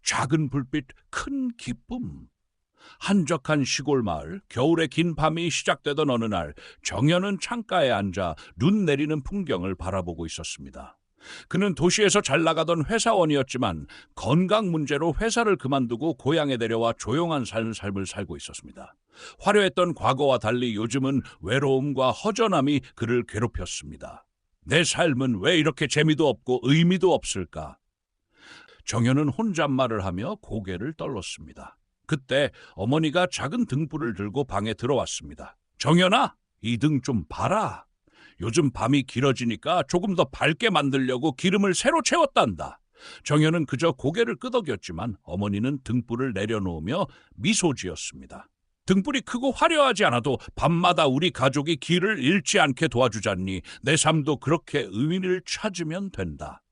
작은 불빛, 큰 기쁨. 한적한 시골 마을, 겨울의 긴 밤이 시작되던 어느 날, 정연은 창가에 앉아 눈 내리는 풍경을 바라보고 있었습니다. 그는 도시에서 잘 나가던 회사원이었지만 건강 문제로 회사를 그만두고 고향에 내려와 조용한 삶을 살고 있었습니다. 화려했던 과거와 달리 요즘은 외로움과 허전함이 그를 괴롭혔습니다. 내 삶은 왜 이렇게 재미도 없고 의미도 없을까? 정연은 혼잣말을 하며 고개를 떨렀습니다. 그때 어머니가 작은 등불을 들고 방에 들어왔습니다. 정연아, 이 등 좀 봐라. 요즘 밤이 길어지니까 조금 더 밝게 만들려고 기름을 새로 채웠단다. 정연은 그저 고개를 끄덕였지만 어머니는 등불을 내려놓으며 미소 지었습니다. 등불이 크고 화려하지 않아도 밤마다 우리 가족이 길을 잃지 않게 도와주잖니 내 삶도 그렇게 의미를 찾으면 된다.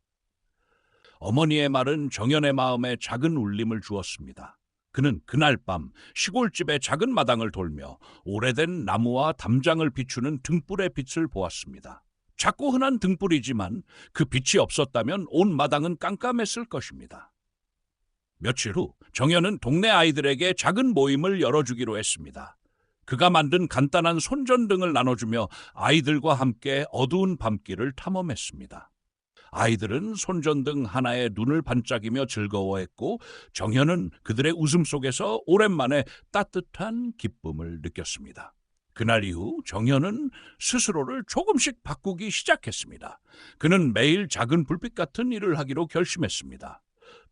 어머니의 말은 정연의 마음에 작은 울림을 주었습니다. 그는 그날 밤 시골집의 작은 마당을 돌며 오래된 나무와 담장을 비추는 등불의 빛을 보았습니다. 작고 흔한 등불이지만 그 빛이 없었다면 온 마당은 깜깜했을 것입니다. 며칠 후 정연은 동네 아이들에게 작은 모임을 열어주기로 했습니다. 그가 만든 간단한 손전등을 나눠주며 아이들과 함께 어두운 밤길을 탐험했습니다. 아이들은 손전등 하나에 눈을 반짝이며 즐거워했고 정연은 그들의 웃음 속에서 오랜만에 따뜻한 기쁨을 느꼈습니다. 그날 이후 정연은 스스로를 조금씩 바꾸기 시작했습니다. 그는 매일 작은 불빛 같은 일을 하기로 결심했습니다.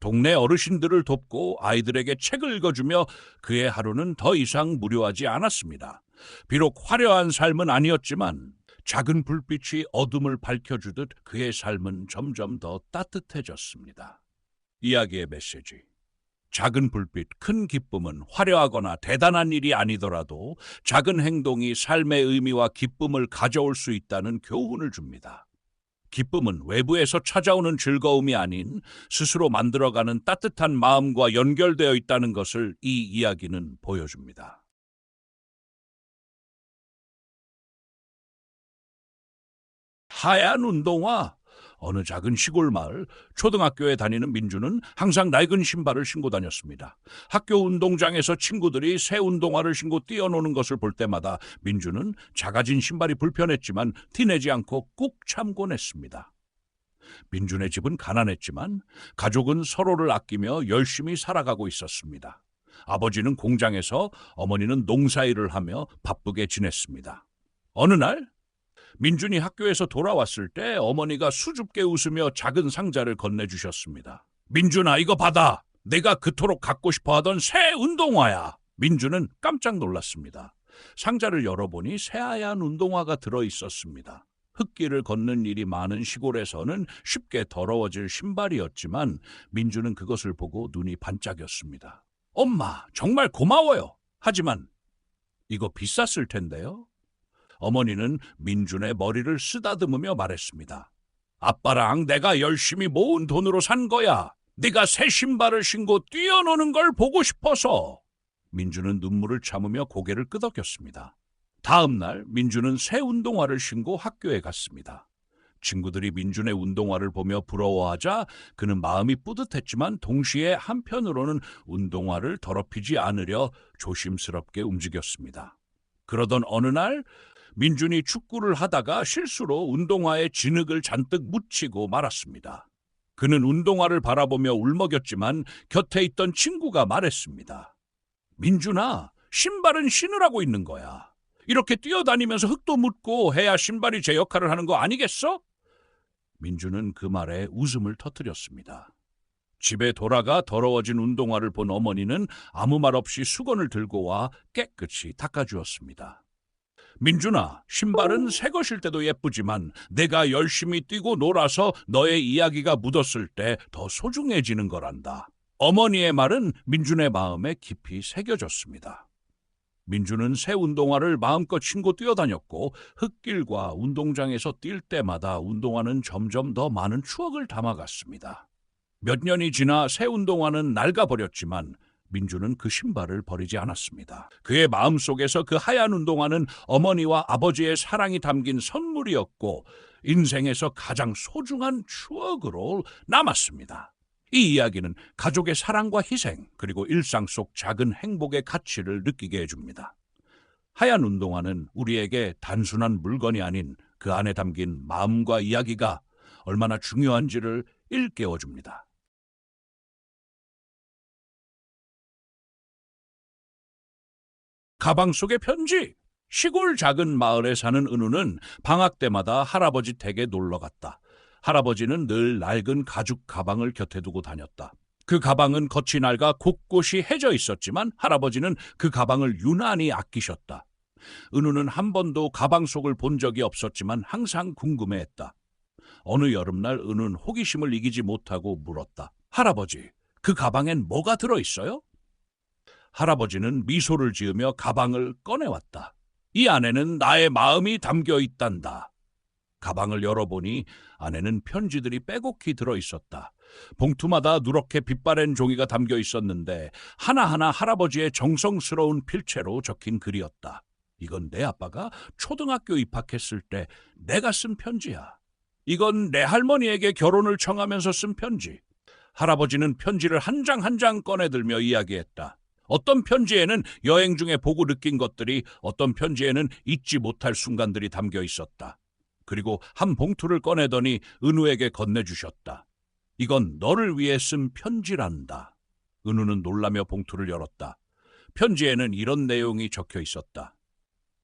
동네 어르신들을 돕고 아이들에게 책을 읽어주며 그의 하루는 더 이상 무료하지 않았습니다. 비록 화려한 삶은 아니었지만 작은 불빛이 어둠을 밝혀주듯 그의 삶은 점점 더 따뜻해졌습니다. 이야기의 메시지. 작은 불빛, 큰 기쁨은 화려하거나 대단한 일이 아니더라도 작은 행동이 삶의 의미와 기쁨을 가져올 수 있다는 교훈을 줍니다. 기쁨은 외부에서 찾아오는 즐거움이 아닌 스스로 만들어가는 따뜻한 마음과 연결되어 있다는 것을 이 이야기는 보여줍니다. 하얀 운동화. 어느 작은 시골 마을, 초등학교에 다니는 민주는 항상 낡은 신발을 신고 다녔습니다. 학교 운동장에서 친구들이 새 운동화를 신고 뛰어노는 것을 볼 때마다 민주는 작아진 신발이 불편했지만 티내지 않고 꾹 참곤 했습니다. 민준의 집은 가난했지만 가족은 서로를 아끼며 열심히 살아가고 있었습니다. 아버지는 공장에서, 어머니는 농사일을 하며 바쁘게 지냈습니다. 어느 날 민준이 학교에서 돌아왔을 때 어머니가 수줍게 웃으며 작은 상자를 건네주셨습니다. 민준아, 이거 받아. 내가 그토록 갖고 싶어하던 새 운동화야. 민준은 깜짝 놀랐습니다. 상자를 열어보니 새하얀 운동화가 들어있었습니다. 흙길을 걷는 일이 많은 시골에서는 쉽게 더러워질 신발이었지만 민준은 그것을 보고 눈이 반짝였습니다. 엄마, 정말 고마워요. 하지만 이거 비쌌을 텐데요. 어머니는 민준의 머리를 쓰다듬으며 말했습니다. 아빠랑 내가 열심히 모은 돈으로 산 거야. 네가 새 신발을 신고 뛰어노는 걸 보고 싶어서. 민준은 눈물을 참으며 고개를 끄덕였습니다. 다음 날 민준은 새 운동화를 신고 학교에 갔습니다. 친구들이 민준의 운동화를 보며 부러워하자 그는 마음이 뿌듯했지만 동시에 한편으로는 운동화를 더럽히지 않으려 조심스럽게 움직였습니다. 그러던 어느 날 민준이 축구를 하다가 실수로 운동화에 진흙을 잔뜩 묻히고 말았습니다. 그는 운동화를 바라보며 울먹였지만 곁에 있던 친구가 말했습니다. 민준아, 신발은 신으라고 있는 거야. 이렇게 뛰어다니면서 흙도 묻고 해야 신발이 제 역할을 하는 거 아니겠어? 민준은 그 말에 웃음을 터뜨렸습니다. 집에 돌아가 더러워진 운동화를 본 어머니는 아무 말 없이 수건을 들고 와 깨끗이 닦아주었습니다. 민준아, 신발은 새 것일 때도 예쁘지만 내가 열심히 뛰고 놀아서 너의 이야기가 묻었을 때 더 소중해지는 거란다. 어머니의 말은 민준의 마음에 깊이 새겨졌습니다. 민준은 새 운동화를 마음껏 신고 뛰어다녔고 흙길과 운동장에서 뛸 때마다 운동화는 점점 더 많은 추억을 담아갔습니다. 몇 년이 지나 새 운동화는 낡아버렸지만 민준은 그 신발을 버리지 않았습니다. 그의 마음속에서 그 하얀 운동화는 어머니와 아버지의 사랑이 담긴 선물이었고 인생에서 가장 소중한 추억으로 남았습니다. 이 이야기는 가족의 사랑과 희생, 그리고 일상 속 작은 행복의 가치를 느끼게 해줍니다. 하얀 운동화는 우리에게 단순한 물건이 아닌 그 안에 담긴 마음과 이야기가 얼마나 중요한지를 일깨워줍니다. 가방 속의 편지. 시골 작은 마을에 사는 은우는 방학 때마다 할아버지 댁에 놀러 갔다. 할아버지는 늘 낡은 가죽 가방을 곁에 두고 다녔다. 그 가방은 겉이 낡아 곳곳이 해져 있었지만 할아버지는 그 가방을 유난히 아끼셨다. 은우는 한 번도 가방 속을 본 적이 없었지만 항상 궁금해했다. 어느 여름날 은우는 호기심을 이기지 못하고 물었다. 할아버지, 그 가방엔 뭐가 들어있어요? 할아버지는 미소를 지으며 가방을 꺼내왔다. 이 안에는 나의 마음이 담겨 있단다. 가방을 열어보니 안에는 편지들이 빼곡히 들어있었다. 봉투마다 누렇게 빛바랜 종이가 담겨 있었는데 하나하나 할아버지의 정성스러운 필체로 적힌 글이었다. 이건 내 아빠가 초등학교 입학했을 때 내가 쓴 편지야. 이건 내 할머니에게 결혼을 청하면서 쓴 편지. 할아버지는 편지를 한 장 한 장 꺼내들며 이야기했다. 어떤 편지에는 여행 중에 보고 느낀 것들이, 어떤 편지에는 잊지 못할 순간들이 담겨 있었다. 그리고 한 봉투를 꺼내더니 은우에게 건네주셨다. 이건 너를 위해 쓴 편지란다. 은우는 놀라며 봉투를 열었다. 편지에는 이런 내용이 적혀 있었다.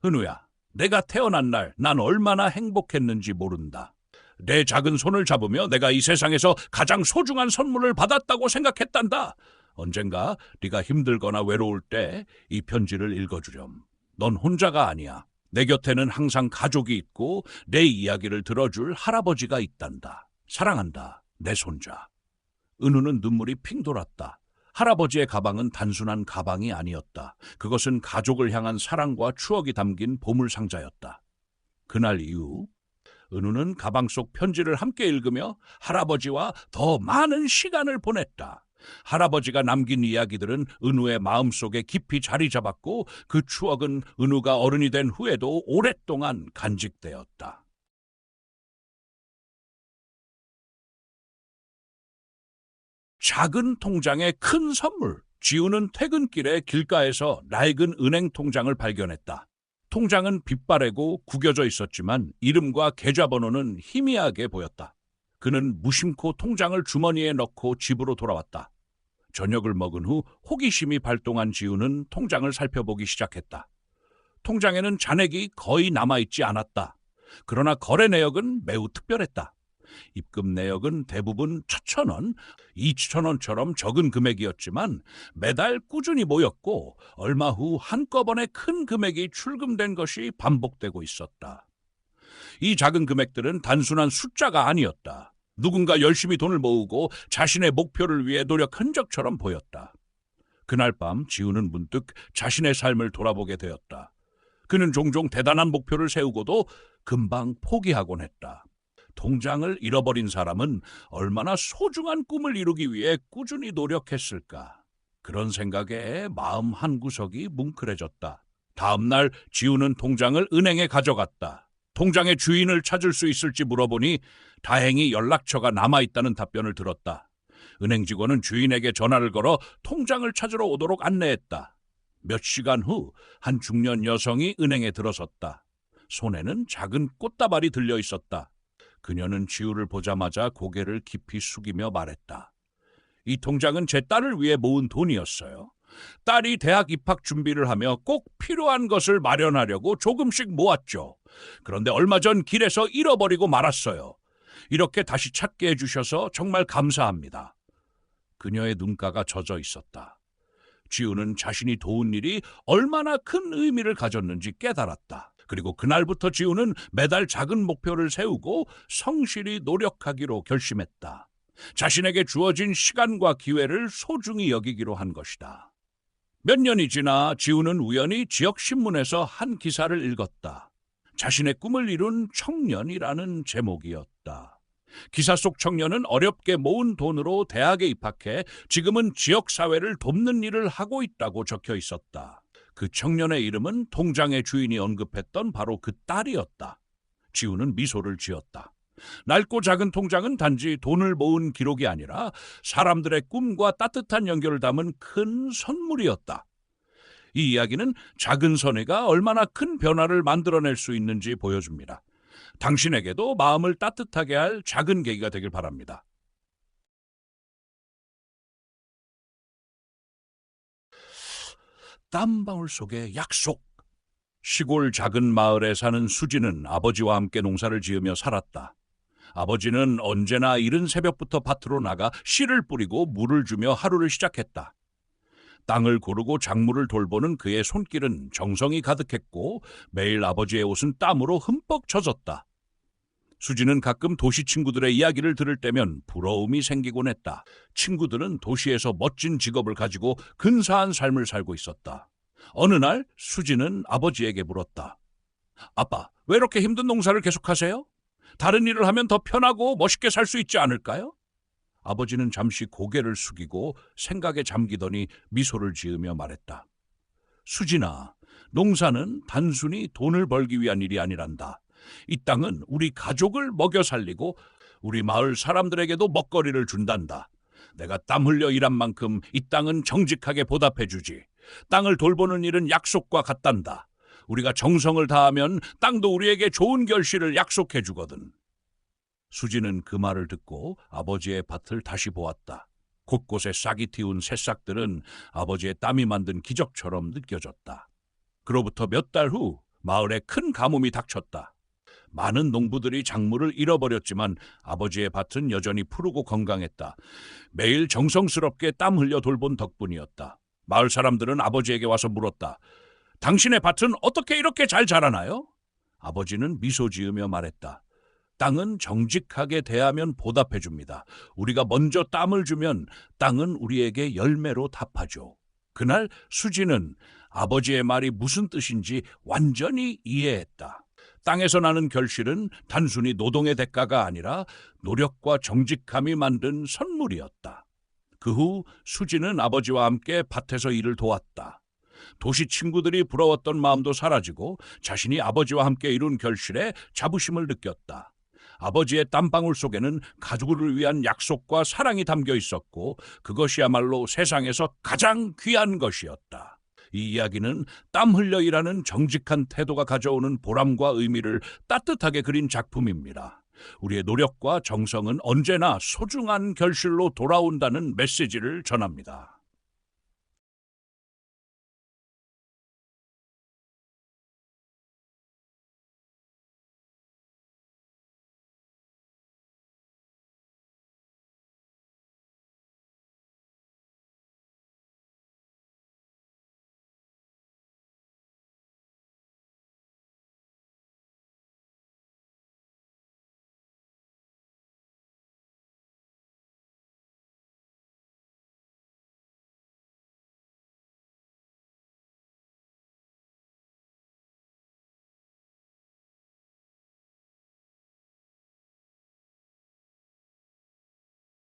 은우야, 내가 태어난 날 난 얼마나 행복했는지 모른다. 내 작은 손을 잡으며 내가 이 세상에서 가장 소중한 선물을 받았다고 생각했단다. 언젠가 네가 힘들거나 외로울 때 이 편지를 읽어주렴. 넌 혼자가 아니야. 내 곁에는 항상 가족이 있고 내 이야기를 들어줄 할아버지가 있단다. 사랑한다, 내 손자. 은우는 눈물이 핑 돌았다. 할아버지의 가방은 단순한 가방이 아니었다. 그것은 가족을 향한 사랑과 추억이 담긴 보물상자였다. 그날 이후 은우는 가방 속 편지를 함께 읽으며 할아버지와 더 많은 시간을 보냈다. 할아버지가 남긴 이야기들은 은우의 마음속에 깊이 자리 잡았고 그 추억은 은우가 어른이 된 후에도 오랫동안 간직되었다. 작은 통장에 큰 선물. 지우는 퇴근길에 길가에서 낡은 은행 통장을 발견했다. 통장은 빛바래고 구겨져 있었지만 이름과 계좌번호는 희미하게 보였다. 그는 무심코 통장을 주머니에 넣고 집으로 돌아왔다. 저녁을 먹은 후 호기심이 발동한 지우는 통장을 살펴보기 시작했다. 통장에는 잔액이 거의 남아있지 않았다. 그러나 거래 내역은 매우 특별했다. 입금 내역은 대부분 1,000원, 2,000원처럼 적은 금액이었지만 매달 꾸준히 모였고 얼마 후 한꺼번에 큰 금액이 출금된 것이 반복되고 있었다. 이 작은 금액들은 단순한 숫자가 아니었다. 누군가 열심히 돈을 모으고 자신의 목표를 위해 노력한 흔적처럼 보였다. 그날 밤 지우는 문득 자신의 삶을 돌아보게 되었다. 그는 종종 대단한 목표를 세우고도 금방 포기하곤 했다. 통장을 잃어버린 사람은 얼마나 소중한 꿈을 이루기 위해 꾸준히 노력했을까. 그런 생각에 마음 한구석이 뭉클해졌다. 다음 날 지우는 통장을 은행에 가져갔다. 통장의 주인을 찾을 수 있을지 물어보니 다행히 연락처가 남아있다는 답변을 들었다. 은행 직원은 주인에게 전화를 걸어 통장을 찾으러 오도록 안내했다. 몇 시간 후 한 중년 여성이 은행에 들어섰다. 손에는 작은 꽃다발이 들려 있었다. 그녀는 지우를 보자마자 고개를 깊이 숙이며 말했다. 이 통장은 제 딸을 위해 모은 돈이었어요. 딸이 대학 입학 준비를 하며 꼭 필요한 것을 마련하려고 조금씩 모았죠. 그런데 얼마 전 길에서 잃어버리고 말았어요. 이렇게 다시 찾게 해주셔서 정말 감사합니다. 그녀의 눈가가 젖어 있었다. 지우는 자신이 도운 일이 얼마나 큰 의미를 가졌는지 깨달았다. 그리고 그날부터 지우는 매달 작은 목표를 세우고 성실히 노력하기로 결심했다. 자신에게 주어진 시간과 기회를 소중히 여기기로 한 것이다. 몇 년이 지나 지우는 우연히 지역신문에서 한 기사를 읽었다. 자신의 꿈을 이룬 청년이라는 제목이었다. 기사 속 청년은 어렵게 모은 돈으로 대학에 입학해 지금은 지역사회를 돕는 일을 하고 있다고 적혀 있었다. 그 청년의 이름은 통장의 주인이 언급했던 바로 그 딸이었다. 지우는 미소를 지었다. 낡고 작은 통장은 단지 돈을 모은 기록이 아니라 사람들의 꿈과 따뜻한 연결을 담은 큰 선물이었다. 이 이야기는 작은 선회가 얼마나 큰 변화를 만들어낼 수 있는지 보여줍니다. 당신에게도 마음을 따뜻하게 할 작은 계기가 되길 바랍니다. 땀방울 속의 약속. 시골 작은 마을에 사는 수지는 아버지와 함께 농사를 지으며 살았다. 아버지는 언제나 이른 새벽부터 밭으로 나가 씨를 뿌리고 물을 주며 하루를 시작했다. 땅을 고르고 작물을 돌보는 그의 손길은 정성이 가득했고 매일 아버지의 옷은 땀으로 흠뻑 젖었다. 수지는 가끔 도시 친구들의 이야기를 들을 때면 부러움이 생기곤 했다. 친구들은 도시에서 멋진 직업을 가지고 근사한 삶을 살고 있었다. 어느 날 수지는 아버지에게 물었다. 아빠, 왜 이렇게 힘든 농사를 계속하세요? 다른 일을 하면 더 편하고 멋있게 살 수 있지 않을까요? 아버지는 잠시 고개를 숙이고 생각에 잠기더니 미소를 지으며 말했다. 수진아, 농사는 단순히 돈을 벌기 위한 일이 아니란다. 이 땅은 우리 가족을 먹여 살리고 우리 마을 사람들에게도 먹거리를 준단다. 내가 땀 흘려 일한 만큼 이 땅은 정직하게 보답해 주지. 땅을 돌보는 일은 약속과 같단다. 우리가 정성을 다하면 땅도 우리에게 좋은 결실을 약속해 주거든. 수지는 그 말을 듣고 아버지의 밭을 다시 보았다. 곳곳에 싹이 틔운 새싹들은 아버지의 땀이 만든 기적처럼 느껴졌다. 그로부터 몇 달 후 마을에 큰 가뭄이 닥쳤다. 많은 농부들이 작물을 잃어버렸지만 아버지의 밭은 여전히 푸르고 건강했다. 매일 정성스럽게 땀 흘려 돌본 덕분이었다. 마을 사람들은 아버지에게 와서 물었다. 당신의 밭은 어떻게 이렇게 잘 자라나요? 아버지는 미소 지으며 말했다. 땅은 정직하게 대하면 보답해 줍니다. 우리가 먼저 땀을 주면 땅은 우리에게 열매로 답하죠. 그날 수지는 아버지의 말이 무슨 뜻인지 완전히 이해했다. 땅에서 나는 결실은 단순히 노동의 대가가 아니라 노력과 정직함이 만든 선물이었다. 그 후 수지는 아버지와 함께 밭에서 일을 도왔다. 도시 친구들이 부러웠던 마음도 사라지고 자신이 아버지와 함께 이룬 결실에 자부심을 느꼈다. 아버지의 땀방울 속에는 가족을 위한 약속과 사랑이 담겨 있었고 그것이야말로 세상에서 가장 귀한 것이었다. 이 이야기는 땀 흘려 일하는 정직한 태도가 가져오는 보람과 의미를 따뜻하게 그린 작품입니다. 우리의 노력과 정성은 언제나 소중한 결실로 돌아온다는 메시지를 전합니다.